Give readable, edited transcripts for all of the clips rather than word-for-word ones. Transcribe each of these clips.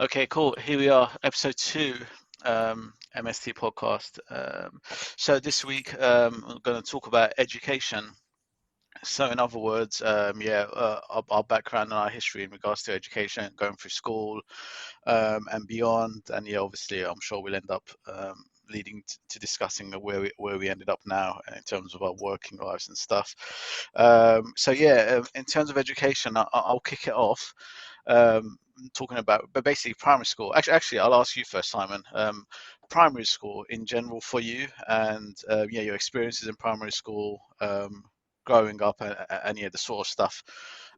Okay, cool. Here we are, episode 2, MST podcast. So this week, we're going to talk about education. So in other words, our background and our history in regards to education, going through school, and beyond. And yeah, obviously, I'm sure we'll end up leading to discussing where we ended up now in terms of our working lives and stuff. In terms of education, I'll kick it off. Talking about, but basically primary school. Actually, I'll ask you first, Simon. Primary school in general for you, and your experiences in primary school, growing up, and the sort of stuff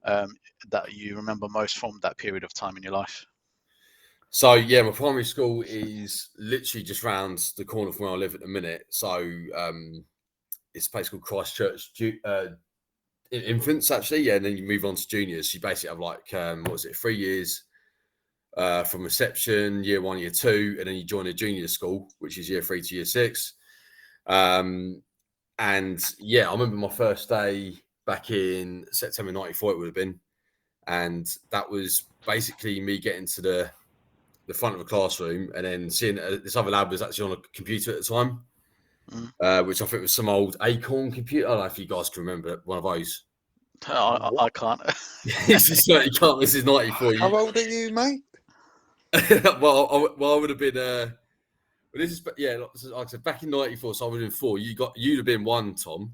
that you remember most from that period of time in your life. So yeah, my primary school is literally just round the corner from where I live at the minute. So it's a place called Christchurch Infants, actually. Yeah, and then you move on to juniors. You basically have like 3 years from reception, year 1, year 2, and then you join a junior school, which is year 3 to year 6. And yeah, I remember my first day back in September '94. It would have been, and that was basically me getting to the front of a classroom and then seeing this other lad was actually on a computer at the time, which I think was some old Acorn computer. I don't know if you guys can remember one of those. I can't. This is certainly can't. This is '94. How old are you, mate? well, I would have been. This is like I said, back in '94, so I would have been 4. You'd have been 1, Tom,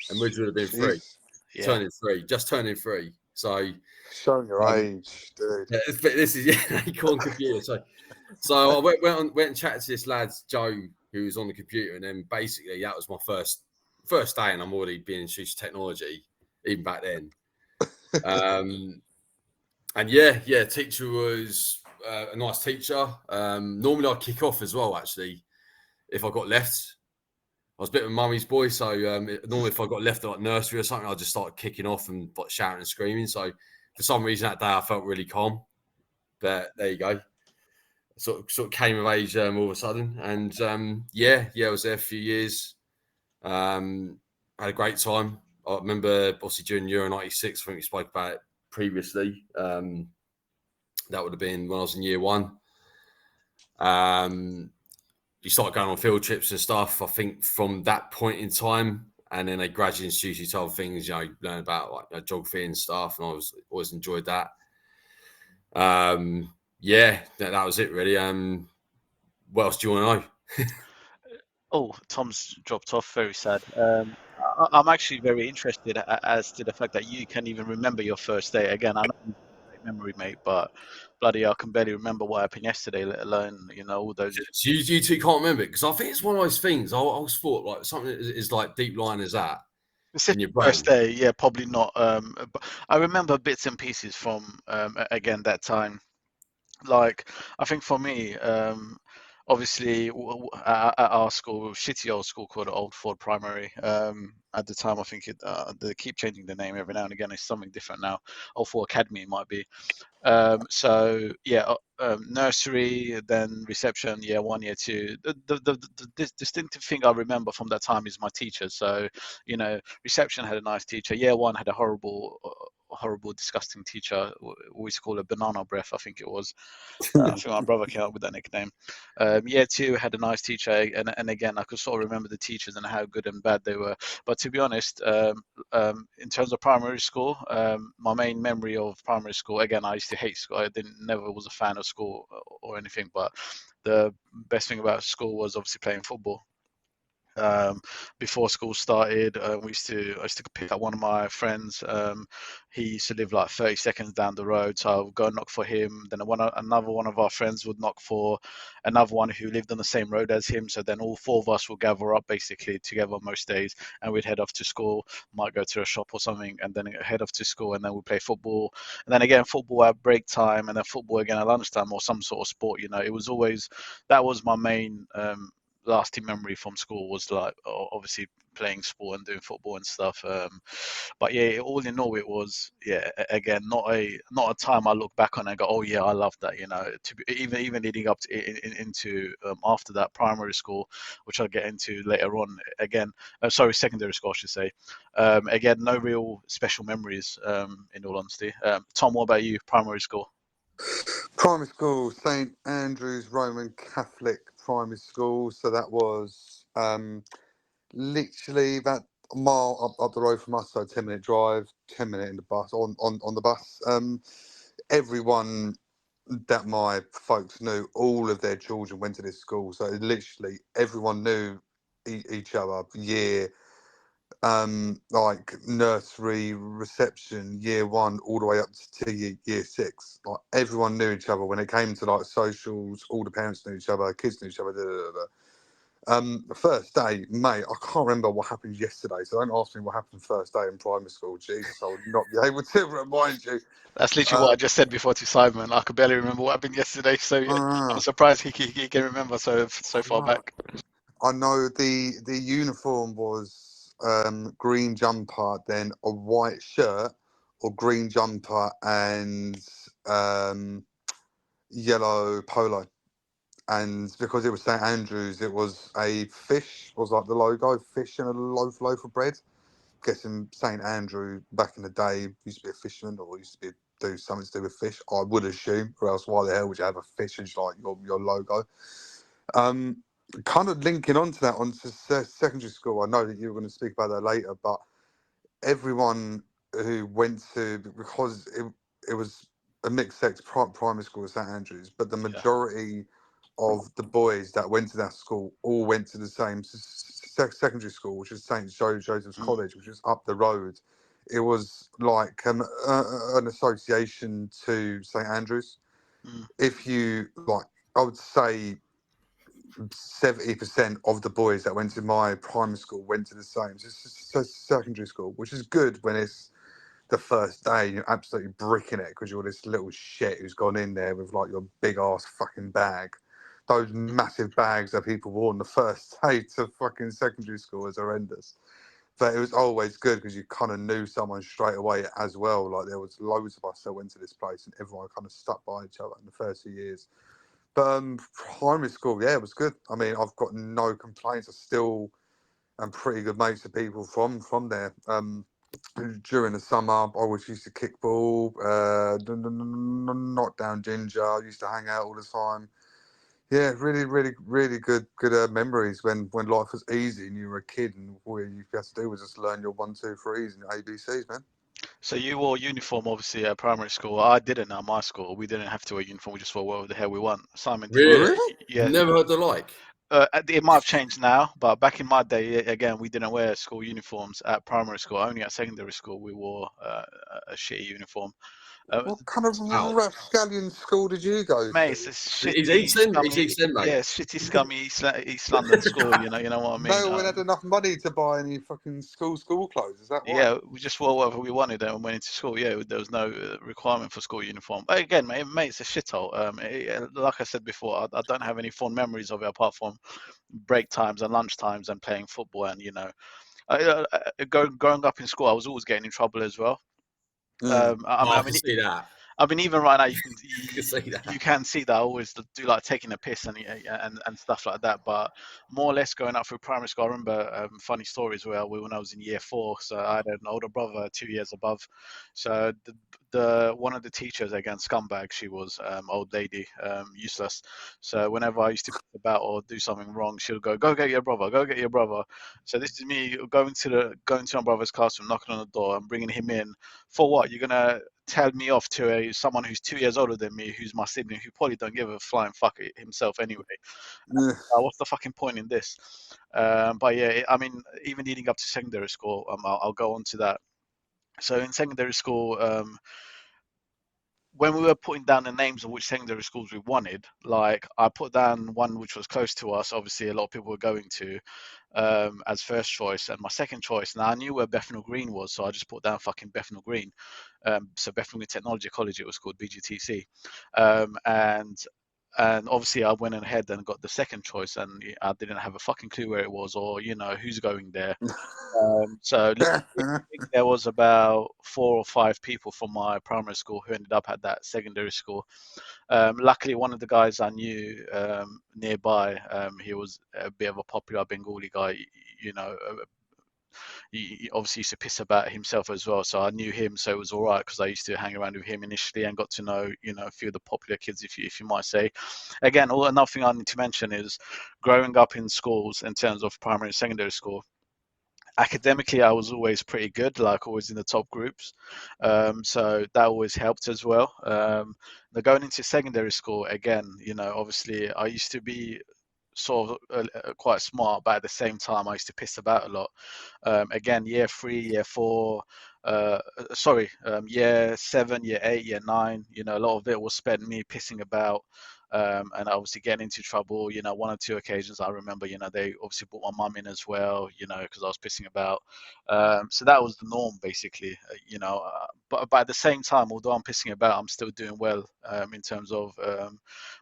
and Midge would have been 3. Yeah. Turning 3. So showing your age, dude. Yeah, this is Acorn computer. So I went and chatted to this lad Joe, who was on the computer, and then basically that was my first day, and I'm already being introduced to technology even back then. And teacher was a nice teacher. Normally I'd kick off as well. Actually, if I got left, I was a bit of a mummy's boy, so normally if I got left at like nursery or something, I'd just start kicking off and like shouting and screaming. So for some reason that day I felt really calm. But there you go. Sort of came of age all of a sudden, and I was there for a few years. Had a great time. I remember obviously during Euro '96, I think we spoke about it previously. That would have been when I was in year 1. You start going on field trips and stuff, I think, from that point in time, and then they gradually introduce you to other things. You learn about like geography and stuff, and I always enjoyed that. That was it really. What else do you want to know? Oh, Tom's dropped off. Very sad. I'm actually very interested as to the fact that you can even remember your first day. Again, I know you've got a great memory, mate, but bloody, I can barely remember what happened yesterday, let alone all those. So you two can't remember it, because I think it's one of those things. I always thought like something is like deep lying as that. In your brain. First day, yeah, probably not. But I remember bits and pieces from again that time. Like I think for me, obviously at our school, shitty old school called Old Ford Primary. At the time, I think they keep changing the name every now and again. It's something different now. Old Ford Academy it might be. Nursery, then reception, year 1, year 2. The distinctive thing I remember from that time is my teachers. So, reception had a nice teacher. Year 1 had a horrible, disgusting teacher. We used to call her Banana Breath, I think it was. I think my brother came up with that nickname. Year 2 had a nice teacher, and again, I could sort of remember the teachers and how good and bad they were. But to be honest, in terms of primary school, my main memory of primary school, again, I used to hate school. I never was a fan of school or anything, but the best thing about school was obviously playing football. Before school started, I used to pick up one of my friends. He used to live like 30 seconds down the road, so I would go knock for him. Then another one of our friends would knock for another one who lived on the same road as him. So then all 4 of us would gather up basically together most days, and we'd head off to school. Might go to a shop or something, and then head off to school, and then we'd play football, and then again football at break time, and then football again at lunchtime or some sort of sport. It was always, that was my main lasting memory from school, was like obviously playing sport and doing football and stuff. But yeah, all in all, it was again not a time I look back on and go, oh yeah, I love that. Even leading up to into after that primary school, which I'll get into later on. Again, secondary school, I should say. Again, no real special memories. In all honesty, Tom, what about you? Primary school. Primary school, St Andrew's Roman Catholic Primary School. So that was literally about a mile up the road from us. So 10-minute drive, 10 minute in the bus on the bus. Everyone that my folks knew, all of their children went to this school. So literally everyone knew each other. Like nursery, reception, year one, all the way up to year six. Like everyone knew each other. When it came to like socials, all the parents knew each other, kids knew each other. Da, da, da, da. The first day, mate, I can't remember what happened yesterday, so don't ask me what happened first day in primary school. Jesus, I would not be able to remind you. That's literally what I just said before to Simon. I could barely remember what happened yesterday, so yeah, I'm Uh, surprised he can remember so far uh, back. I know the uniform was green jumper, then a white shirt, or green jumper and yellow polo. And because it was St Andrews, it was a fish, was like the logo, fish and a loaf of bread. Guessing St Andrew back in the day used to be a fisherman or used to do something to do with fish. I would assume, or else why the hell would you have a fish as like your logo? Um, Kind of linking onto that onto secondary school. I know that you were going to speak about that later, but everyone who went to, because it was a mixed sex primary school at St Andrews, but the Yeah. majority of the boys that went to that school all went to the same secondary school, which is St Joseph's Mm, College, which is up the road. It was like an association to St Andrews. mm. If you like, I would say 70% of the boys that went to my primary school went to the same secondary school, which is good when it's the first day and you're absolutely bricking it because you're this little shit who's gone in there with like your big ass fucking bag. Those massive bags that people wore on the first day to fucking secondary school is horrendous. But it was always good because you kind of knew someone straight away as well. Like there was loads of us that went to this place and everyone kind of stuck by each other in the first few years. But primary school, yeah, it was good. I mean, I've got no complaints. I still am pretty good mates with people from there. During the summer, I always used to kick ball, knock down ginger. I used to hang out all the time. Yeah, really, really, really good memories when life was easy and you were a kid and all you had to do was just learn your 1, 2, 3s and your ABCs, man. So you wore uniform, obviously, at primary school. I didn't at my school. We didn't have to wear uniform. We just wore whatever the hell we want. Simon, did you? Really? Really? Yeah. Never heard the like. It might have changed now, but back in my day, again, we didn't wear school uniforms at primary school. Only at secondary school we wore a shitty uniform. Uh, What kind of Wow. rapscallion school did you go Mate, to? it's a He's shitty, East End. He's scummy, East End, mate. yeah, shitty, scummy East London school. You know what I mean? No one had enough money to buy any fucking school clothes. Is that why? Yeah, we just wore whatever we wanted and went into school. Yeah, there was no requirement for school uniform. But again, mate, it's a shithole. Like I said before, I don't have any fond memories of it apart from break times and lunch times and playing football. And growing up in school, I was always getting in trouble as well. Mm. Oh, I I can mean, see that. I mean, even right now, I can see you that. can see that I always do like taking a piss and stuff like that. But more or less going up through primary school, I remember funny stories where when I was in year 4, so I had an older brother 2 years above. So the one of the teachers, again, scumbag, she was old lady, useless. So whenever I used to piss about or do something wrong, she'll go get your brother, go get your brother. So this is me going to my brother's classroom, knocking on the door and bringing him in. For what? You're gonna tell me off to someone who's 2 years older than me, who's my sibling, who probably don't give a flying fuck himself anyway. Yeah. What's the fucking point in this? But yeah, I mean, even leading up to secondary school, I'll go on to that. So in secondary school, when we were putting down the names of which secondary schools we wanted, like I put down one which was close to us. Obviously, a lot of people were going to as first choice, and my second choice. Now I knew where Bethnal Green was, so I just put down fucking Bethnal Green. So Bethnal Green Technology College, it was called BGTC, and obviously I went ahead and got the second choice, and I didn't have a fucking clue where it was or who's going there. So literally, I think there was about 4 or 5 people from my primary school who ended up at that secondary school. Luckily, one of the guys I knew nearby, he was a bit of a popular Bengali guy, you know, he obviously used to piss about himself as well. So I knew him, so it was all right because I used to hang around with him initially and got to know, a few of the popular kids, if you might say. Again, another thing I need to mention is growing up in schools in terms of primary and secondary school. Academically, I was always pretty good, like always in the top groups. So that always helped as well. Now going into secondary school, again, obviously I used to be sort of quite smart, but at the same time, I used to piss about a lot. Again, year 3, year 4, year 7, year 8, year 9, a lot of it was spent me pissing about. And obviously getting into trouble, one or two occasions I remember, they obviously brought my mum in as well, because I was pissing about. So that was the norm basically, but at the same time, although I'm pissing about, I'm still doing well in terms of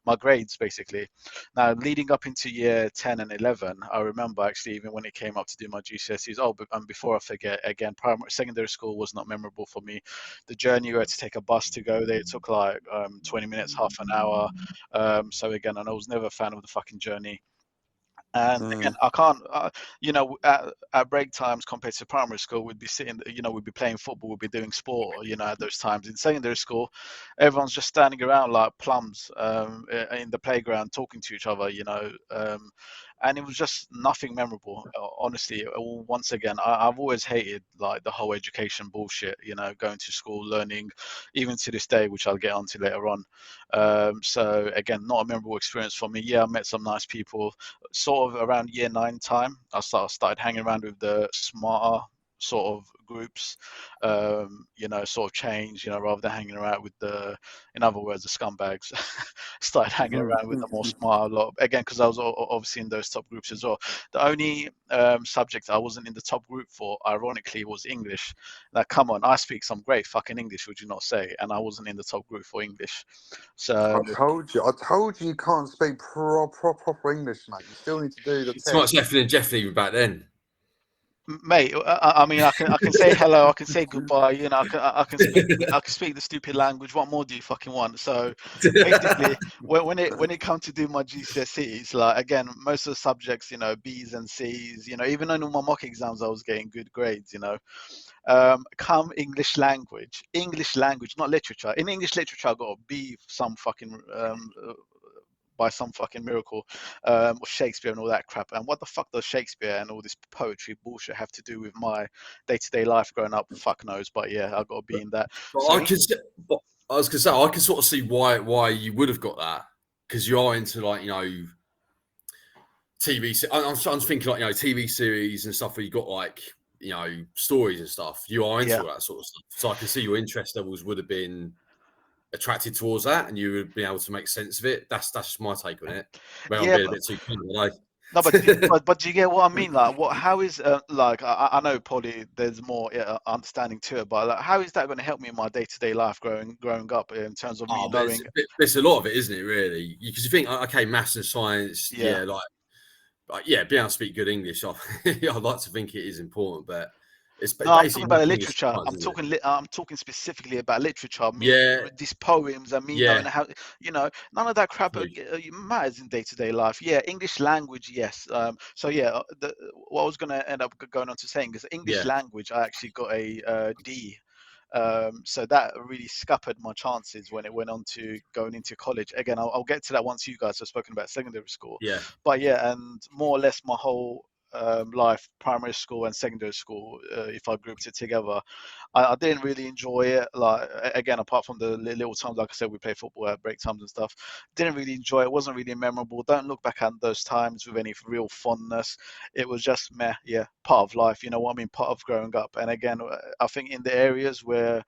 my grades basically. Now, leading up into year 10 and 11, I remember actually even when it came up to do my GCSEs, before I forget, again, secondary school was not memorable for me. The journey, you had to take a bus to go there. It took like 20 minutes, half an hour. So again, and I was never a fan of the fucking journey. And again, I can't, at break times compared to primary school, we'd be sitting, we'd be playing football, we'd be doing sport, at those times. In secondary school, everyone's just standing around like plums in the playground talking to each other, and it was just nothing memorable, honestly. Once again, I've always hated like the whole education bullshit, going to school, learning, even to this day, which I'll get onto later on. So again, not a memorable experience for me. Yeah, I met some nice people. Sort of around year 9 time, I started hanging around with the smarter sort of groups, sort of change, rather than hanging around with in other words, the scumbags. Started hanging around with the more smart lot, again, because I was obviously in those top groups as well. The only subject I wasn't in the top group for, ironically, was English. Now, come on, I speak some great fucking English, would you not say? And I wasn't in the top group for English. So I told you can't speak proper English, mate. You still need to do the It's not test. Sheffield and Jeffrey back then. Mate, I mean, I can say hello, I can say goodbye, I can speak the stupid language. What more do you fucking want? So basically, when it comes to do my GCSEs, like again, most of the subjects, B's and C's, even on all my mock exams, I was getting good grades, come English language, not literature. In English literature, I got a B for some fucking by some fucking miracle, or Shakespeare and all that crap. And what the fuck does Shakespeare and all this poetry bullshit have to do with my day-to-day life growing up? Fuck knows, but yeah, I got to be in that. But So I was gonna say I can sort of see why you would have got that, because you are into like TV. I'm thinking like TV series and stuff where you got like stories and stuff. You are into all that sort of stuff, so I can see your interest levels would have been attracted towards that, and you would be able to make sense of it. That's just my take on it. Well, I'm being a bit too keen, no, but do you get what I mean? Like, how is like I know probably there's more understanding to it, but like, how is that going to help me in my day-to-day life growing up in terms of me knowing? It's a lot of it, isn't it? Really, because you think, okay, maths and science, being able to speak good English, I'd like to think it is important, but it's No, I'm basically talking about the making literature. it? I'm talking specifically about literature. Me, Yeah, these poems and me knowing how, none of that crap matters in day-to-day life. Yeah, English language, yes. So yeah, what I was going to end up going on to saying is English language. I actually got a D. So that really scuppered my chances when it went on to going into college. Again, I'll get to that once you guys have spoken about secondary school. Yeah. But yeah, and more or less my whole life, primary school and secondary school, if I grouped it together, I didn't really enjoy it. Like again, apart from the little times, like I said, we play football at break times and stuff. Didn't really enjoy it. Wasn't really memorable. Don't look back at those times with any real fondness. It was just meh. Yeah, part of life. You know what I mean? Part of growing up. And again, I think in the areas where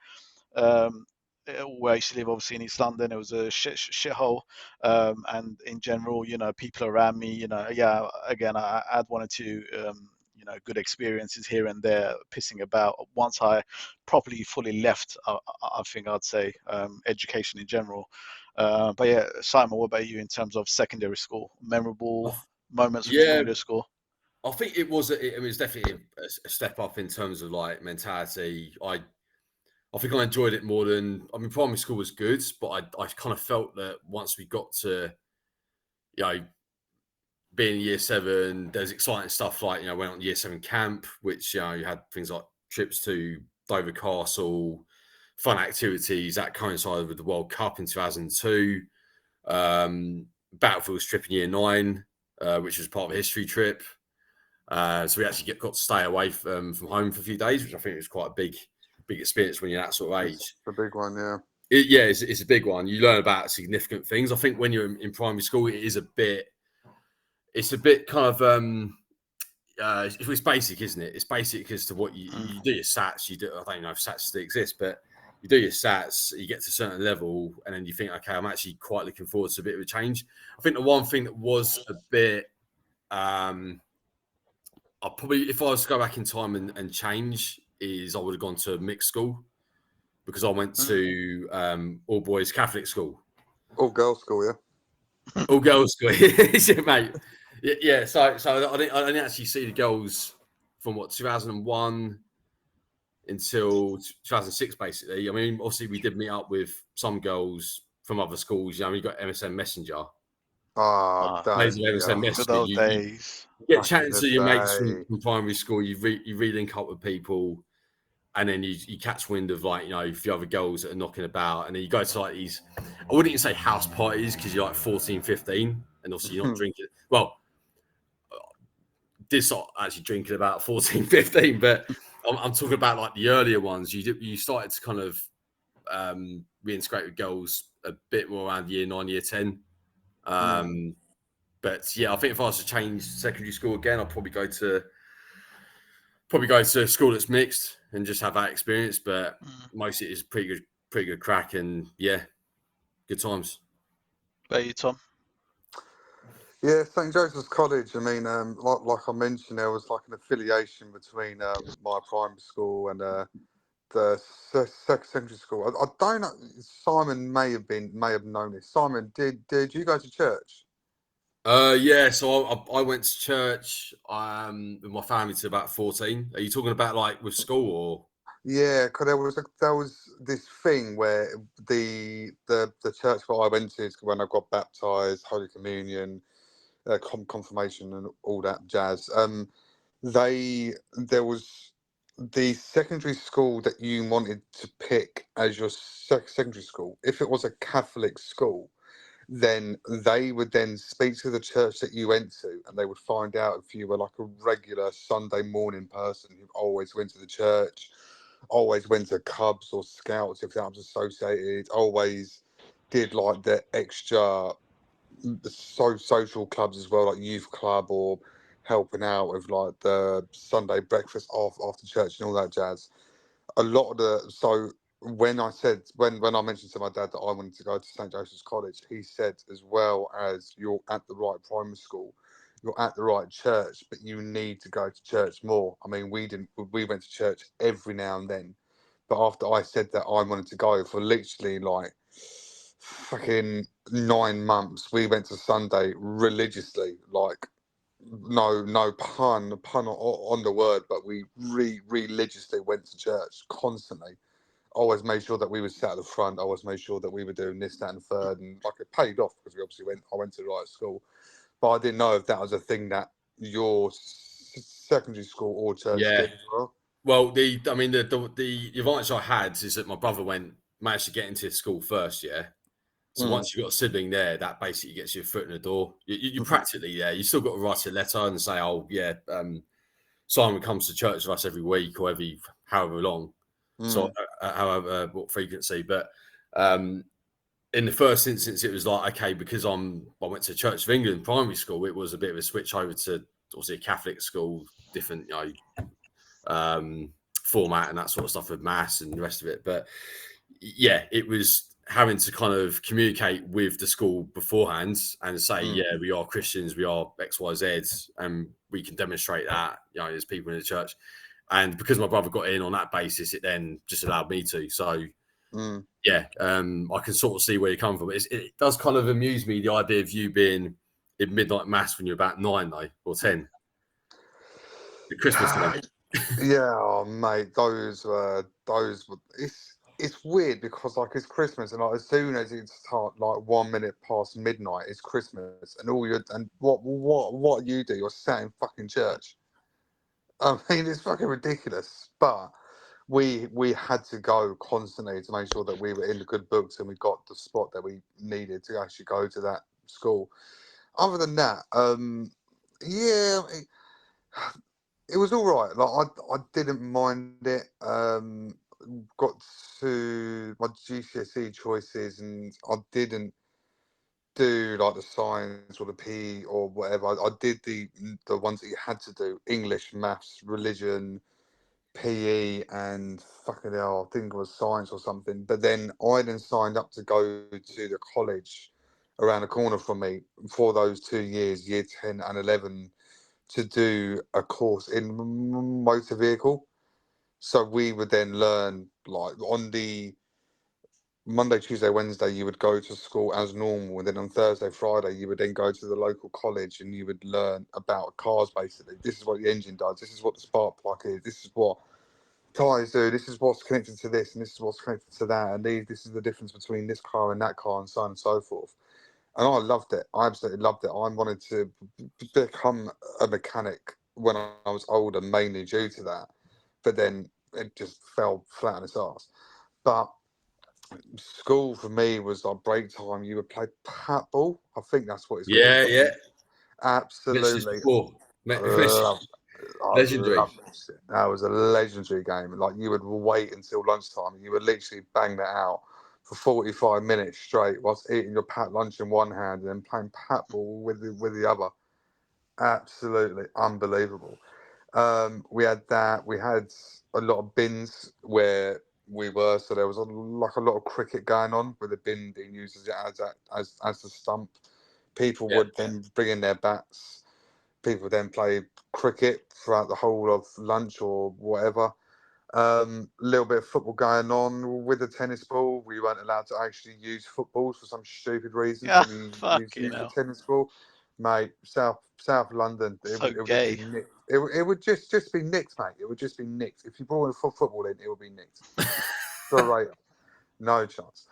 I used to live, obviously in East London, it was a shithole, and in general, people around me, again, I had one or two, good experiences here and there, pissing about. Once I properly fully left, I think I'd say education in general. But yeah, Simon, what about you in terms of secondary school? Memorable moments from secondary school? I think it was definitely a step up in terms of like mentality. I think I enjoyed it more than, primary school was good, but I kind of felt that once we got to, being in year 7, there's exciting stuff like, went on year 7 camp, which, you had things like trips to Dover Castle, fun activities that coincided with the World Cup in 2002. Battlefields trip in year 9, which was part of a history trip. So we actually got to stay away from home for a few days, which I think was quite a big experience when you're that sort of age. It's a big one, yeah. It's a big one. You learn about significant things. I think when you're in primary school, it's a bit kind of it's basic, isn't it? It's basic as to what you do your SATs. You do. I don't know if SATs still exist, but you do your SATs. You get to a certain level, and then you think, okay, I'm actually quite looking forward to a bit of a change. I think the one thing that was a bit, I probably, if I was to go back in time and change, is I would have gone to a mixed school, because I went to all boys Catholic school. All girls school, yeah. All girls school, yeah, mate. Yeah. So I didn't actually see the girls from 2001 until 2006, basically. I mean, obviously we did meet up with some girls from other schools. We got MSN Messenger. Amazing MSN Messenger. Good old days. You get chatting to your mates from primary school. You re-link up with people, and then you catch wind of, like, a few other girls that are knocking about, and then you go to like these, I wouldn't even say house parties, because you're like 14, 15, and obviously you're not drinking. Well, did start actually drinking about 14, 15, but I'm talking about like the earlier ones. You started to kind of reintegrate with girls a bit more around year 9, year 10. But yeah, I think if I was to change secondary school again, I'd probably go to a school that's mixed and just have that experience. But most of it is pretty good crack, and yeah, good times. About you, Tom? Yeah, St. Joseph's College. I mean, like I mentioned, there was like an affiliation between my primary school and the secondary school. I don't know. Simon may have known this. Simon, did you go to church? Yeah. So I went to church with my family to about 14. Are you talking about like with school or? Yeah, because there was this thing where the church that I went to when I got baptized, Holy Communion, confirmation, and all that jazz. There was the secondary school that you wanted to pick as your secondary school. If it was a Catholic school, then they would then speak to the church that you went to, and they would find out if you were like a regular Sunday morning person who always went to the church, always went to Cubs or Scouts if that was associated, always did like the extra social clubs as well, like youth club, or helping out with like the Sunday breakfast after church and all that jazz. A lot of when I mentioned to my dad that I wanted to go to St. Joseph's College, he said, as well as you're at the right primary school, you're at the right church, but you need to go to church more. I mean, we went to church every now and then, but after I said that I wanted to go, for literally like fucking 9 months, we went to Sunday religiously, like no pun on the word, but we religiously went to church constantly. Always made sure that we were sat at the front. Always made sure that we were doing this, that, and the third, and like it paid off because we obviously I went to the right school. But I didn't know if that was a thing that your secondary school or church did as well. Well, the advantage I had is that my brother managed to get into school first, yeah. So once you've got a sibling there, that basically gets you a foot in the door. You practically there. You still got to write a letter and say, oh yeah, Simon comes to church with us every week or however long. So however what frequency. But in the first instance, it was like, okay, because I went to Church of England primary school, it was a bit of a switch over to obviously a Catholic school, different format and that sort of stuff with mass and the rest of it. But yeah, it was having to kind of communicate with the school beforehand and say, yeah, we are Christians, we are XYZ, and we can demonstrate that, as people in the church. And because my brother got in on that basis, it then just allowed me to. So yeah, I can sort of see where you come from. It does kind of amuse me, the idea of you being in midnight mass when you're about 9 though, or 10. The Christmas time. Yeah, oh, mate, those were. it's weird because like it's Christmas and like as soon as it's like 1 minute past midnight, it's Christmas and what you do? You're sat in fucking church. I mean, it's fucking ridiculous. But we had to go constantly to make sure that we were in the good books and we got the spot that we needed to actually go to that school. Other than that, yeah, it was all right. Like I didn't mind it. Got to my GCSE choices and I didn't do like the science or the PE or whatever. I did the ones that you had to do: English, maths, religion, PE, and fucking hell, I think it was science or something. But then I then signed up to go to the college around the corner from me for those 2 years, year 10 and 11, to do a course in motor vehicle. So we would then learn like on the Monday, Tuesday, Wednesday, you would go to school as normal, and then on Thursday, Friday, you would then go to the local college and you would learn about cars. Basically, this is what the engine does. This is what the spark plug is. This is what tires do. This is what's connected to this, and this is what's connected to that, and this is the difference between this car and that car, and so on and so forth. And I loved it. I absolutely loved it. I wanted to become a mechanic when I was older, mainly due to that. But then it just fell flat on its ass. But school for me was like break time. You would play pat ball. I think that's what it's called. Yeah, yeah. Mentioned this Absolutely. before. I love Legendary. that shit. That was a legendary game. Like you would wait until lunchtime and you would literally bang that out for 45 minutes straight whilst eating your pat lunch in one hand and then playing pat ball with the other. Absolutely unbelievable. We had that. We had a lot of bins where we were, so there was like a lot of cricket going on with the bin being used as the stump. People Yeah. would then bring in their bats. People would then play cricket throughout the whole of lunch or whatever. A little bit of football going on with the tennis ball. We weren't allowed to actually use footballs for some stupid reason, Yeah, so we fuck you used the know. tennis ball. Mate, South London, So it would just be gay. nicked. It would just be nicked, mate. It would just be nicked. If you brought in football in, it would be nicked. Straight up. No chance.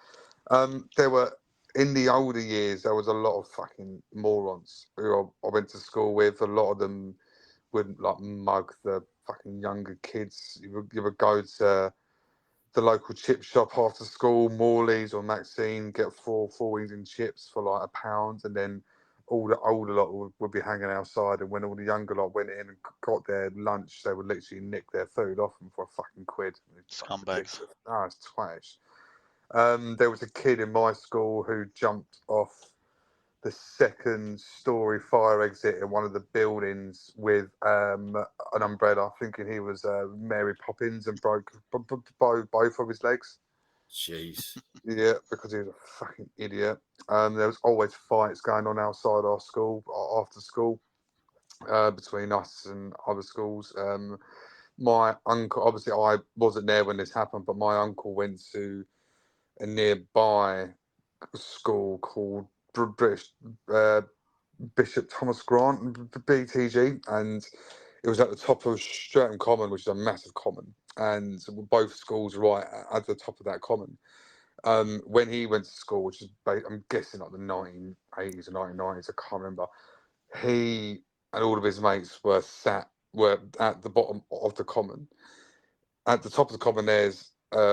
There were in the older years. There was a lot of fucking morons who I went to school with. A lot of them would like mug the fucking younger kids. You would go to the local chip shop after school, Morley's or Maxine, get four wings and chips for like £1, and then all the older lot would be hanging outside, and when all the younger lot went in and got their lunch, they would literally nick their food off them for a fucking quid. It's fucking Scumbags. ridiculous. Oh, it's twatish. There was a kid in my school who jumped off the second story fire exit in one of the buildings with an umbrella, thinking he was Mary Poppins, and broke both of his legs. Jeez. Yeah, because he was a fucking idiot. There was always fights going on outside our school after school between us and other schools. My uncle, obviously, I wasn't there when this happened, but my uncle went to a nearby school called British Bishop Thomas Grant, BTG, and it was at the top of Streatham Common, which is a massive common, and both schools right at the top of that common. When he went to school, which is I'm guessing like the 1980s or 1990s, I can't remember. He and all of his mates were at the bottom of the common. At the top of the common, there's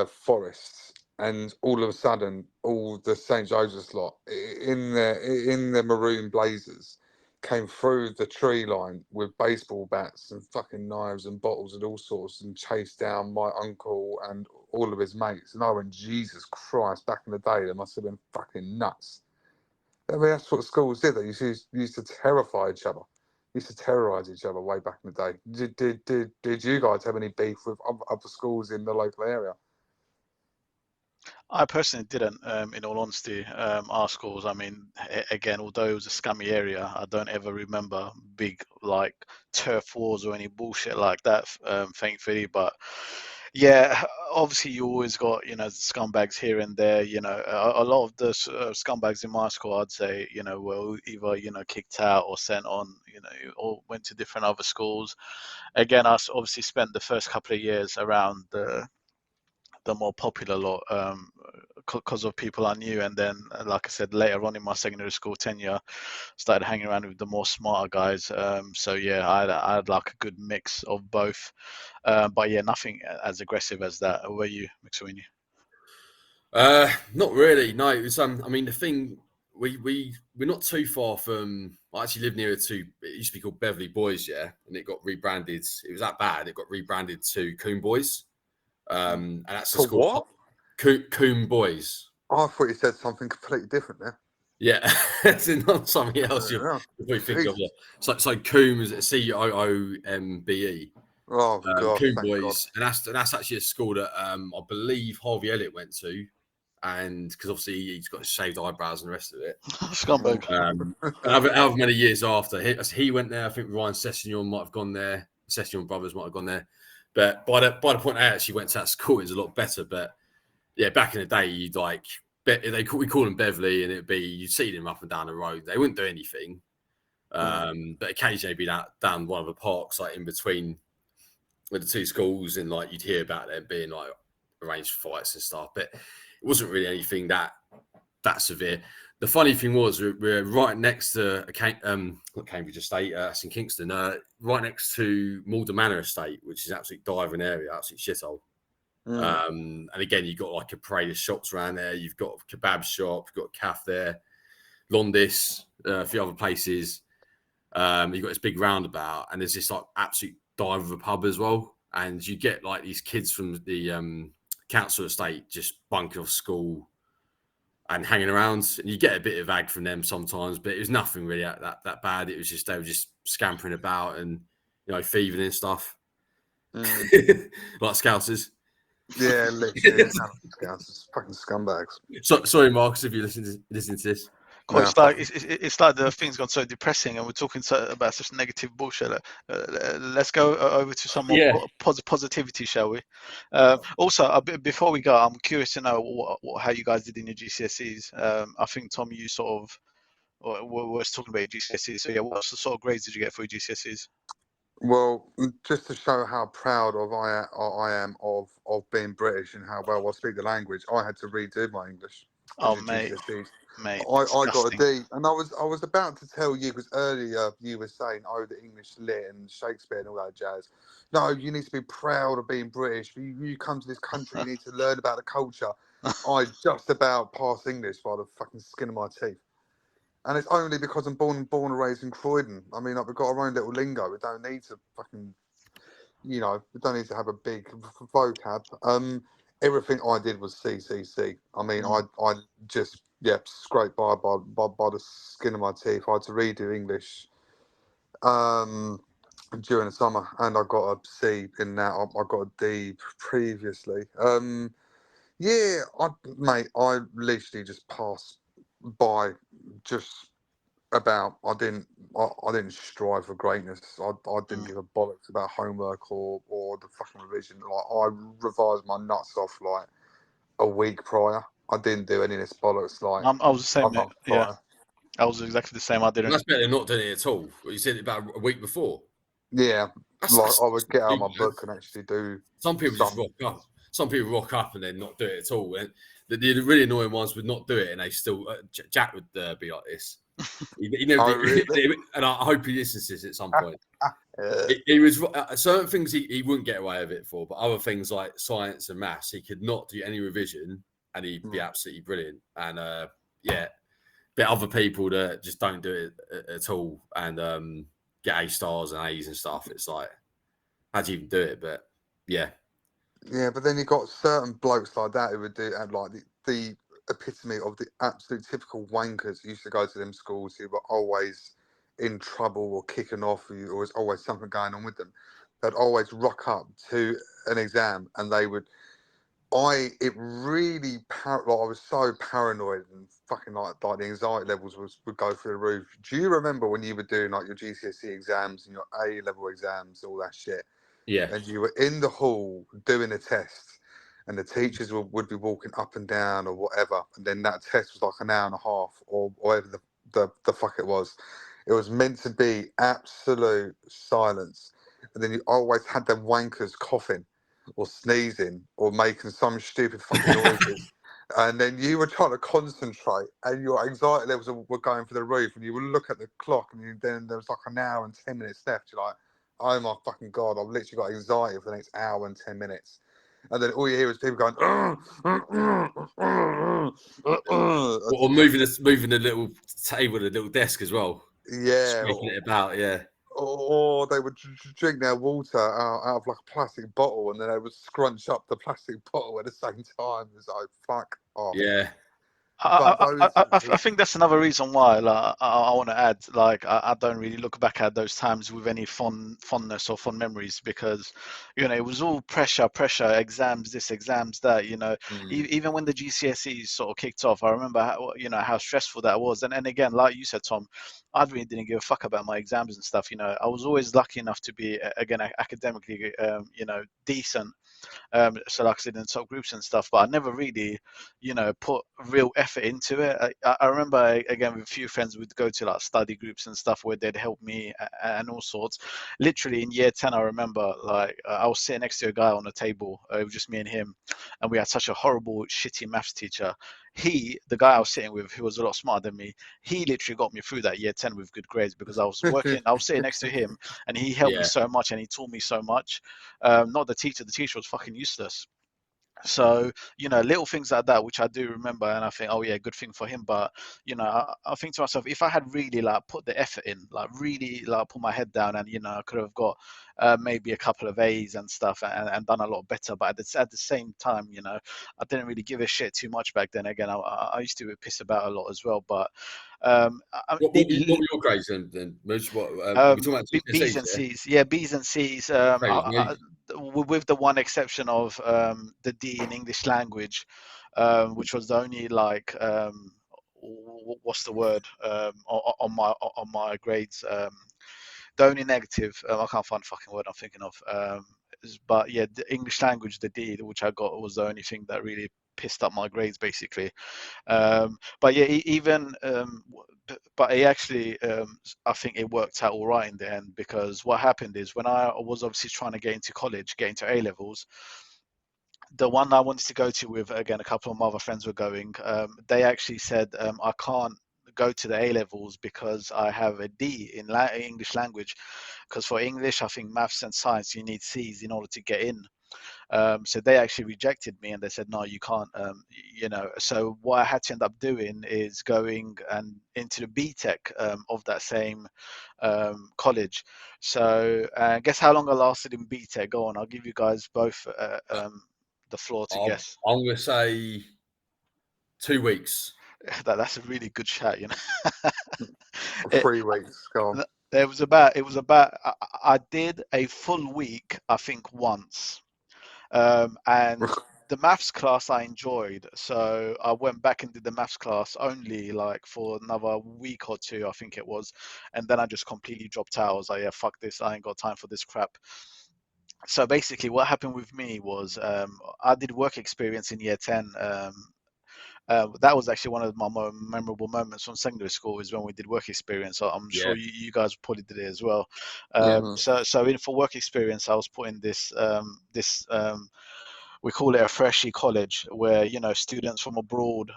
forests, and all of a sudden, all the St Joseph's lot in their maroon blazers came through the tree line with baseball bats and fucking knives and bottles and all sorts, and chased down my uncle and all of his mates. And I went, Jesus Christ! Back in the day, they must have been fucking nuts. I mean, that's what schools did. They used to terrify each other. Used to terrorise each other way back in the day. Did you guys have any beef with other schools in the local area? I personally didn't, in all honesty. Our schools, I mean, again, although it was a scummy area, I don't ever remember big like turf wars or any bullshit like that, thankfully. But yeah, obviously you always got, scumbags here and there. A lot of the scumbags in my school, I'd say, were either, kicked out or sent on, or went to different other schools. Again, I obviously spent the first couple of years around the the more popular lot, because of people I knew. And then, like I said, later on in my secondary school tenure, started hanging around with the more smarter guys. So yeah, I had like a good mix of both. But yeah, nothing as aggressive as that. Were you, McSweeney? Not really. No, it was. I mean, the thing we're not too far from. I actually live near to. It used to be called Beverly Boys, yeah, and it got rebranded. It was that bad. It got rebranded to Coombe Boys, and that's a For school. what? Coombe Boys. I thought you said something completely different there. Yeah, it's not something else you'll Yeah. probably think of. Jesus. Yeah. So Coombe is Coombe. Oh God, Coombe thank God. Boys, and that's actually a school that I believe Harvey Elliott went to, and because obviously he's got his shaved eyebrows and the rest of it. Scumbag. However many years after he went there, I think Ryan Sessegnon might have gone there. Sessegnon brothers might have gone there, but by the point I actually went to that school, it was a lot better. But yeah, back in the day, you'd like we call them Beverly, and it'd be you'd see them up and down the road. They wouldn't do anything, but occasionally they'd be down one of the parks, like in between with the two schools, and like you'd hear about them being like arranged fights and stuff, but it wasn't really anything that severe. The funny thing was we're right next to not Cambridge Estate, that's in Kingston, right next to Malden Manor Estate, which is an absolute diving area, absolute shithole. And again, you've got like a parade of shops around there. You've got a kebab shop, you've got a cafe there, Londis, a few other places. You've got this big roundabout, and there's this like absolute dive of a pub as well. And you get like these kids from the council estate just bunking off school and hanging around, and you get a bit of ag from them sometimes, but it was nothing really that bad. It was just they were just scampering about and thieving and stuff, like Scousers. Yeah, literally, Scousers, fucking scumbags. So, sorry, Marcus, if you're listening to this. Well, it's like the thing's gone so depressing, and we're talking about such negative bullshit. Let's go over to some more positivity, shall we? Also, before we go, I'm curious to know how you guys did in your GCSEs. I think Tom, you sort of was talking about your GCSEs. So yeah, what sort of grades did you get for your GCSEs? Well, just to show how proud I am of being British and how well I speak the language, I had to redo my English. Oh, mate. I got a D, and I was about to tell you, because earlier you were saying, oh, the English lit and Shakespeare and all that jazz. No, you need to be proud of being British. You come to this country, you need to learn about the culture. I just about passed English by the fucking skin of my teeth, and it's only because I'm born and raised in Croydon. I mean, we've got our own little lingo. We don't need to fucking, we don't need to have a big vocab. Everything I did was CCC. I mean, I just scraped by the skin of my teeth. I had to redo English during the summer, and I got a C in that. I got a D previously. I literally just passed by just about. I didn't strive for greatness. I didn't give a bollocks about homework or the fucking revision. Like, I revised my nuts off like a week prior. I didn't do any of this bollocks. Like, I was the same, mate. Yeah, I was exactly the same. I didn't. That's better than not doing it at all. You said it about a week before. Yeah, I would get out my book and actually do. Some people just rock up. Some people rock up and then not do it at all. And the really annoying ones would not do it, and they still. Jack would be like this. He never really? And I hope he listens to this at some point. He was certain things he wouldn't get away with it for, but other things like science and maths, he could not do any revision, and he'd be absolutely brilliant. And but other people that just don't do it at all and get A stars and A's and stuff. It's like, how do you even do it? But yeah, but then you got certain blokes like that who would do and like the epitome of the absolute typical wankers who used to go to them schools who were always in trouble or kicking off, or was always something going on with them. They'd always rock up to an exam and they would. I was so paranoid and fucking like the anxiety levels would go through the roof. Do you remember when you were doing like your GCSE exams and your A level exams, all that shit? Yeah. And you were in the hall doing a test, and the teachers would be walking up and down or whatever, and then that test was like an hour and a half or whatever the fuck it was. It was meant to be absolute silence, and then you always had them wankers coughing. or sneezing or making some stupid fucking noises. And then you were trying to concentrate, and your anxiety levels were going for the roof. And you would look at the clock, and then there was like an hour and 10 minutes left. You're like, "Oh my fucking god! I've literally got anxiety for the next hour and 10 minutes." And then all you hear is people going, Or moving the little table, the little desk as well. yeah, Shaking it about, yeah. or they would drink their water out of like a plastic bottle, and then they would scrunch up the plastic bottle at the same time. It's like, fuck off. Yeah. But I think that's another reason why, like, I want to add, like, I don't really look back at those times with any fondness or fond memories, because, you know, it was all pressure, exams this, exams that, you know. Even when the GCSEs sort of kicked off, I remember how, you know, how stressful that was. And again, like you said, Tom, I really didn't give a fuck about my exams and stuff. You know, I was always lucky enough to be, again, academically, you know, decent. So like I said, in top groups and stuff, but I never really, you know, put real effort into it. I remember, again, with a few friends, we'd go to like study groups and stuff where they'd help me and all sorts. Literally in year 10, I remember, like, I was sitting next to a guy on a table, it was just me and him, and we had such a horrible, shitty maths teacher. The guy I was sitting with, who was a lot smarter than me, he literally got me through that year 10 with good grades, because I was sitting next to him, and he helped me so much, and he taught me so much. Not the teacher was fucking useless. So, you know, little things like that, which I do remember, and I think, oh yeah, good thing for him. But, you know, I think to myself, if I had really like put the effort in, like really like put my head down, and, you know, I could have got maybe a couple of A's and stuff, and done a lot better. But at the same time, you know, I didn't really give a shit too much back then. Again, I used to piss about a lot as well. But What were your grades then? Mooch? What are we talking about? B's and C's, yeah, B's and C's. With the one exception of the D in English language, which was the only, like, what's the word, on my grades, the only negative, I can't find the fucking word I'm thinking of, but yeah, the English language, the D, which I got, was the only thing that really pissed up my grades, basically. But yeah, but it actually, I think it worked out all right in the end, because what happened is, when I was obviously trying to get into college, get into A levels, the one I wanted to go to with, again, a couple of my other friends were going, they actually said, I can't go to the A levels because I have a D in English language, because for English, I think maths and science, you need C's in order to get in. So they actually rejected me, and they said, no, you can't, you know. So what I had to end up doing is going and into the BTEC of that same college. So guess how long I lasted in BTEC? Go on, I'll give you guys both the floor to guess. I'm going to say 2 weeks. That's a really good shout, you know. 3 weeks. Go on. It was about. I did a full week, I think, once. And the maths class I enjoyed, so I went back and did the maths class only, like, for another week or two, I think it was, and then I just completely dropped out. I was like, yeah, fuck this, I ain't got time for this crap. So basically, what happened with me was, I did work experience in year 10. That was actually one of my more memorable moments from secondary school, is when we did work experience. So I'm sure you guys probably did it as well. So for work experience, I was put in this we call it a freshie college, where, you know, students from abroad,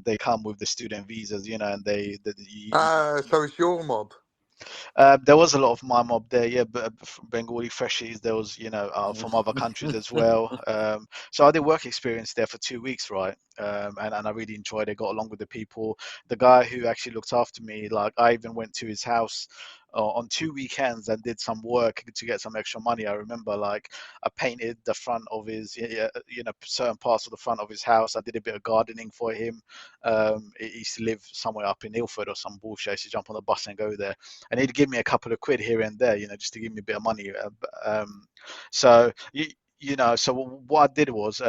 they come with the student visas, you know, and so it's your mob. There was a lot of my mob there, yeah, but Bengali freshies. There was, you know, from other countries as well. So I did work experience there for 2 weeks, right? And I really enjoyed it. Got along with the people. The guy who actually looked after me, like, I even went to his house on 2 weekends and did some work to get some extra money. I remember, like, I painted the front of his, you know, certain parts of the front of his house. I did a bit of gardening for him. He used to live somewhere up in Ilford or some bullshit. I used to jump on the bus and go there, and he'd give me a couple of quid here and there, you know, just to give me a bit of money. So you know, so what I did was,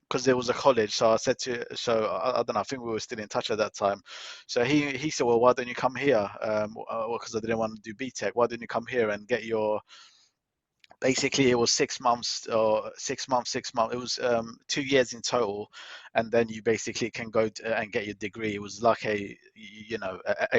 because there was a college, so I said I don't know, I think we were still in touch at that time. So he said, well, why don't you come here? Because I didn't want to do BTEC. Why don't you come here and get your basically it was 6 months or 6 months. It was 2 years in total, and then you basically can go and get your degree. It was like a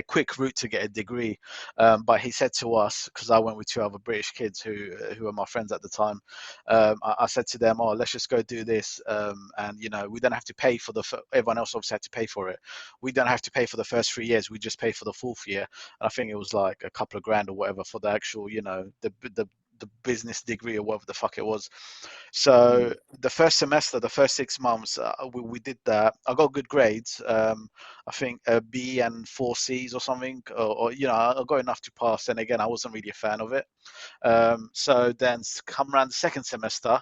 quick route to get a degree. But he said to us, because I went with 2 other British kids who were my friends at the time, I said to them, oh, let's just go do this, and we don't have to pay for everyone else obviously had to pay for it. We don't have to pay for the first 3 years, we just pay for the 4th year. And I think it was like a couple of grand or whatever for the actual the business degree or whatever the fuck it was. So the first semester, the first 6 months, we did that. I got good grades. I think a B and 4 C's or something, or I got enough to pass. And again, I wasn't really a fan of it. So then come around the second semester,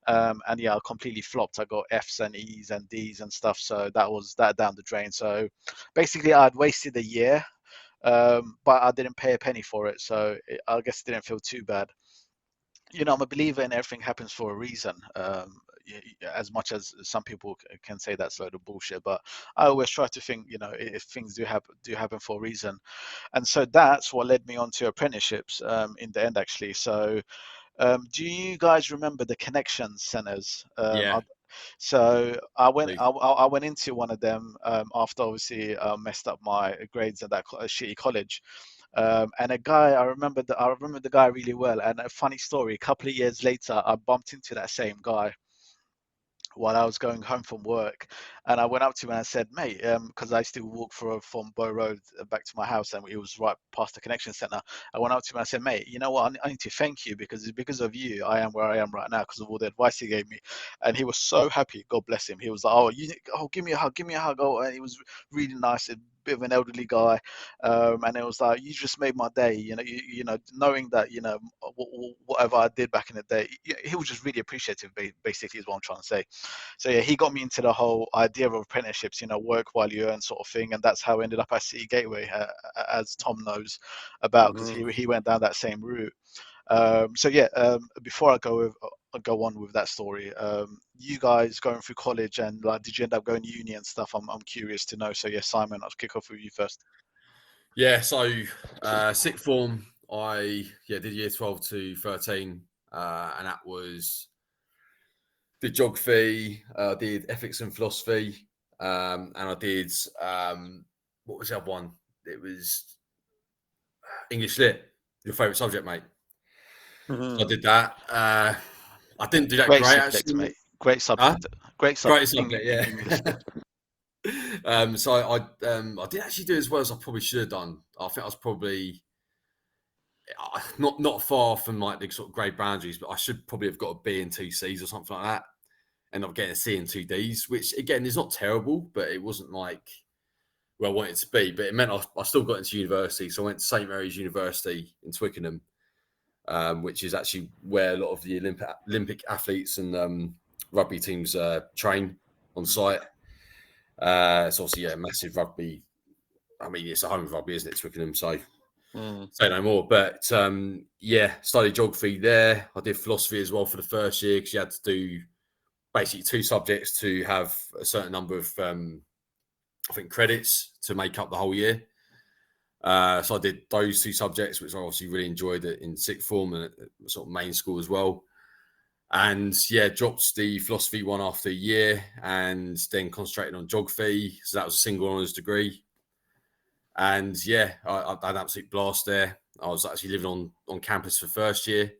and I completely flopped. I got F's and E's and D's and stuff. So that was that down the drain. So basically, I'd wasted a year, but I didn't pay a penny for it. So I guess it didn't feel too bad. I'm a believer in everything happens for a reason. As much as some people can say that's a load of bullshit, but I always try to think, if things do happen for a reason. And so that's what led me on to apprenticeships in the end, actually. So do you guys remember the connection centers? Yeah. So I went Please. I went into one of them after obviously messed up my grades at that shitty college. And a guy, I remember the guy really well. And a funny story, a couple of years later, I bumped into that same guy while I was going home from work, and I went up to him and I said, mate, because I still walk from Bow Road back to my house, and it was right past the connection center. I went up to him and I said, mate, you know what? I need to thank you, because it's because of you I am where I am right now, because of all the advice he gave me. And he was so happy. God bless him. He was like, give me a hug. Oh, and he was really nice. A bit of an elderly guy, and it was like, you just made my day. Knowing that whatever I did back in the day, he was just really appreciative. Basically, is what I'm trying to say. So yeah, he got me into the whole idea of apprenticeships, work while you earn sort of thing, and that's how I ended up at City Gateway, as Tom knows about, because he went down that same route. So yeah, before I go on with that story, you guys going through college, and like, did you end up going to uni and stuff? I'm curious to know. So yeah, Simon, I'll kick off with you first. Yeah, so sixth form, I did year 12 to 13, and that was did geography, did ethics and philosophy, and I did what was the other one? It was English Lit, your favourite subject, mate. So I did that. I didn't do that Great great, subject, actually. mate. Great subject. Huh? Great subject. Yeah. English. So I did actually do as well as I probably should have done. I think I was probably not far from like the sort of grade boundaries, but I should probably have got a B and 2 C's or something like that. End up getting a C and 2 D's, which again is not terrible, but it wasn't like where I wanted to be. But it meant I still got into university. So I went to St. Mary's University in Twickenham, which is actually where a lot of the Olympic athletes and rugby teams train on site. It's obviously massive rugby. I mean, it's a home of rugby, isn't it, Twickenham? So say no more. But studied geography there. I did philosophy as well for the first year, because you had to do basically 2 subjects to have a certain number of, I think, credits to make up the whole year. So I did those 2 subjects, which I obviously really enjoyed it in sixth form and at sort of main school as well. And dropped the philosophy one after a year, and then concentrated on geography. So that was a single honours degree. And I had an absolute blast there. I was actually living on campus for first year.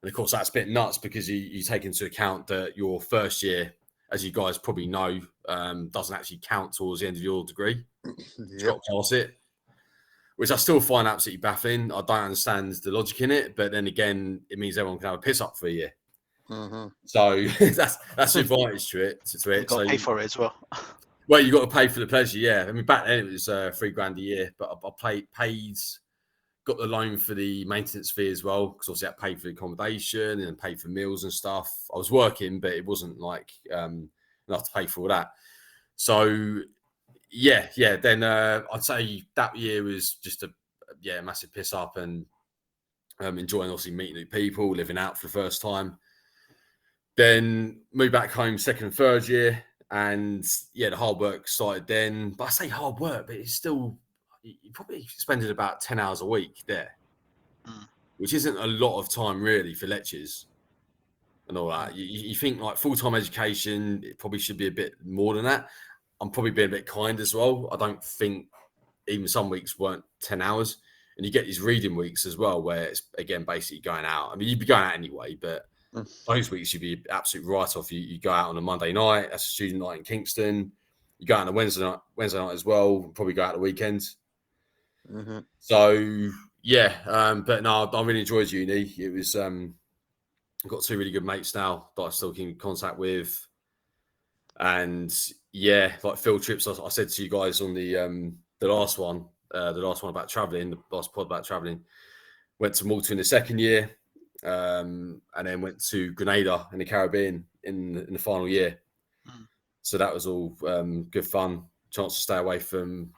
And of course, that's a bit nuts, because you take into account that your first year, as you guys probably know, doesn't actually count towards the end of your degree. You've got to pass it, which I still find absolutely baffling. I don't understand the logic in it, but then again, it means everyone can have a piss up for a year. So that's the advantage to it. You got to pay for it as well. Well, you got to pay for the pleasure, yeah. I mean, back then it was $3,000 a year, but I paid, got the loan for the maintenance fee as well, because obviously I paid for the accommodation and paid for meals and stuff. I was working, but it wasn't like enough to pay for all that. So then I'd say that year was just a massive piss up, and enjoying obviously meeting new people, living out for the first time. Then moved back home second and third year, and the hard work started then. But I say hard work, but it's still, you probably spending about 10 hours a week there. which isn't a lot of time really for lectures and all that. You think like full-time education, it probably should be a bit more than that. I'm probably being a bit kind as well. I don't think even some weeks weren't 10 hours. And you get these reading weeks as well, where it's, again, basically going out. I mean, you'd be going out anyway, but those weeks you'd be absolute write-off. You go out on a Monday night, that's a student night in Kingston. You go out on a Wednesday night as well, probably go out the weekends. Mm-hmm. So, yeah, but no, I really enjoyed uni. It was, I've got 2 really good mates now that I still keep in contact with. And yeah, like field trips, I said to you guys on the last one about traveling, the last pod about traveling, went to Malta in the second year, and then went to Grenada in the Caribbean in the final year. So that was all good fun, chance to stay away from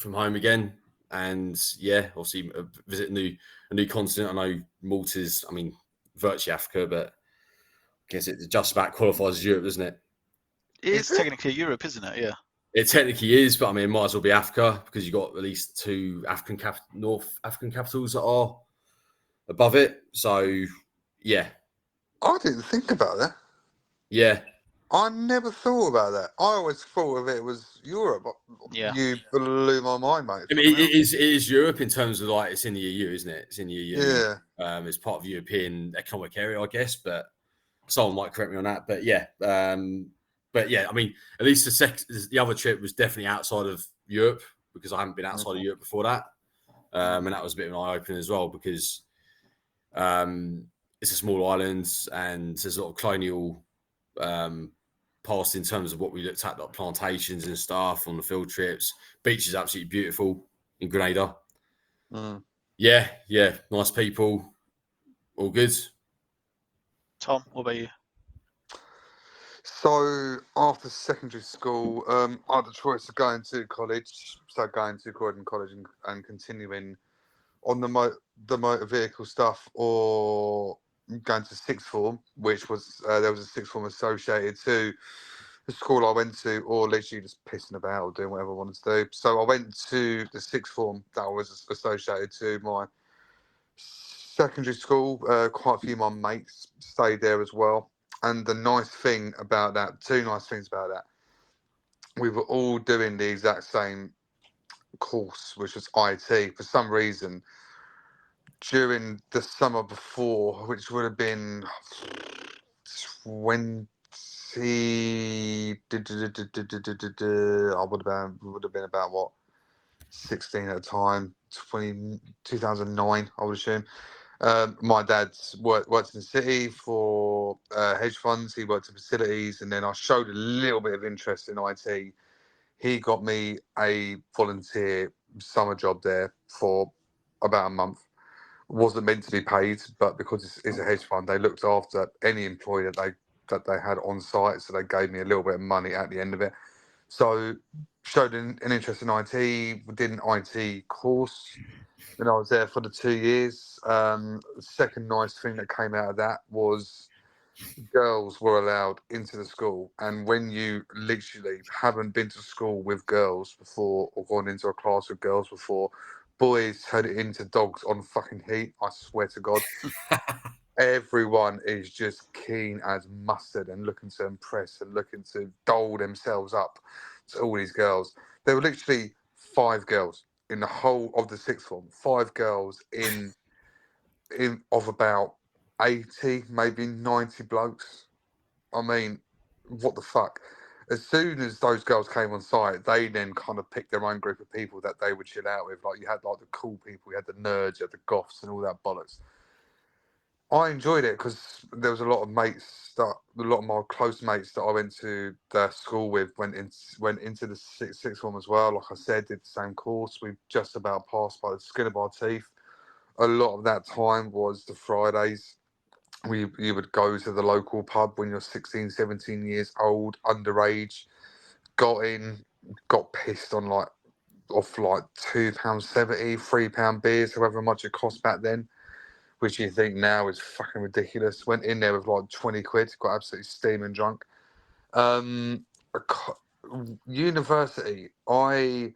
home again, and yeah, obviously visit a new continent. I know Malta's, I mean, virtually Africa, but I guess it just about qualifies as Europe, doesn't it? It's technically Europe, isn't it? Yeah. It technically is, but I mean, it might as well be Africa because you've got at least 2 North African capitals that are above it. So, yeah. I didn't think about that. Yeah. I never thought about that. I always thought of it was Europe. Yeah. You blew my mind, mate. I mean, it is Europe in terms of like it's in the EU, isn't it? It's in the EU. Yeah. It's part of the European Economic Area, I guess, but someone might correct me on that. But yeah. But yeah, I mean, at least the other trip was definitely outside of Europe because I haven't been outside of Europe before that. And that was a bit of an eye-opener as well because it's a small island and there's a lot of colonial past in terms of what we looked at, like plantations and stuff on the field trips. Beach is absolutely beautiful in Grenada. Yeah, nice people, all good. Tom, what about you? So after secondary school, I had the choice of going to college, going to Croydon College and continuing on the motor vehicle stuff, or going to sixth form, which was there was a sixth form associated to the school I went to, or literally just pissing about or doing whatever I wanted to do. So I went to the sixth form that was associated to my secondary school. Quite a few of my mates stayed there as well. And the nice thing about that, 2 nice things about that, we were all doing the exact same course, which was IT. For some reason, during the summer before, which would have been 20, I would have been about what, 16 at the time, 2009, I would assume. My dad worked in the city for hedge funds. He worked in facilities, and then I showed a little bit of interest in IT. He got me a volunteer summer job there for about a month. Wasn't meant to be paid, but because it's a hedge fund, they looked after any employee that they had on site, so they gave me a little bit of money at the end of it. So showed an interest in IT, did an IT course. Then I was there for the 2 years. The second nice thing that came out of that was girls were allowed into the school. And when you literally haven't been to school with girls before or gone into a class with girls before, boys turn it into dogs on fucking heat. I swear to God. Everyone is just keen as mustard and looking to impress and looking to doll themselves up to all these girls. There were literally 5 girls in the whole of the sixth form. 5 girls in of about 80, maybe 90 blokes. I mean, what the fuck? As soon as those girls came on site, they then kind of picked their own group of people that they would chill out with. Like you had like the cool people, you had the nerds, you had the goths, and all that bollocks. I enjoyed it because there was a lot of my close mates that I went to the school with went into the sixth form as well. Like I said, did the same course. We just about passed by the skin of our teeth. A lot of that time was the Fridays. You would go to the local pub when you're 16, 17 years old, underage, got pissed on off like £2.70, £3 beers, however much it cost back then, which you think now is fucking ridiculous. Went in there with like 20 quid, got absolutely steaming drunk. University, I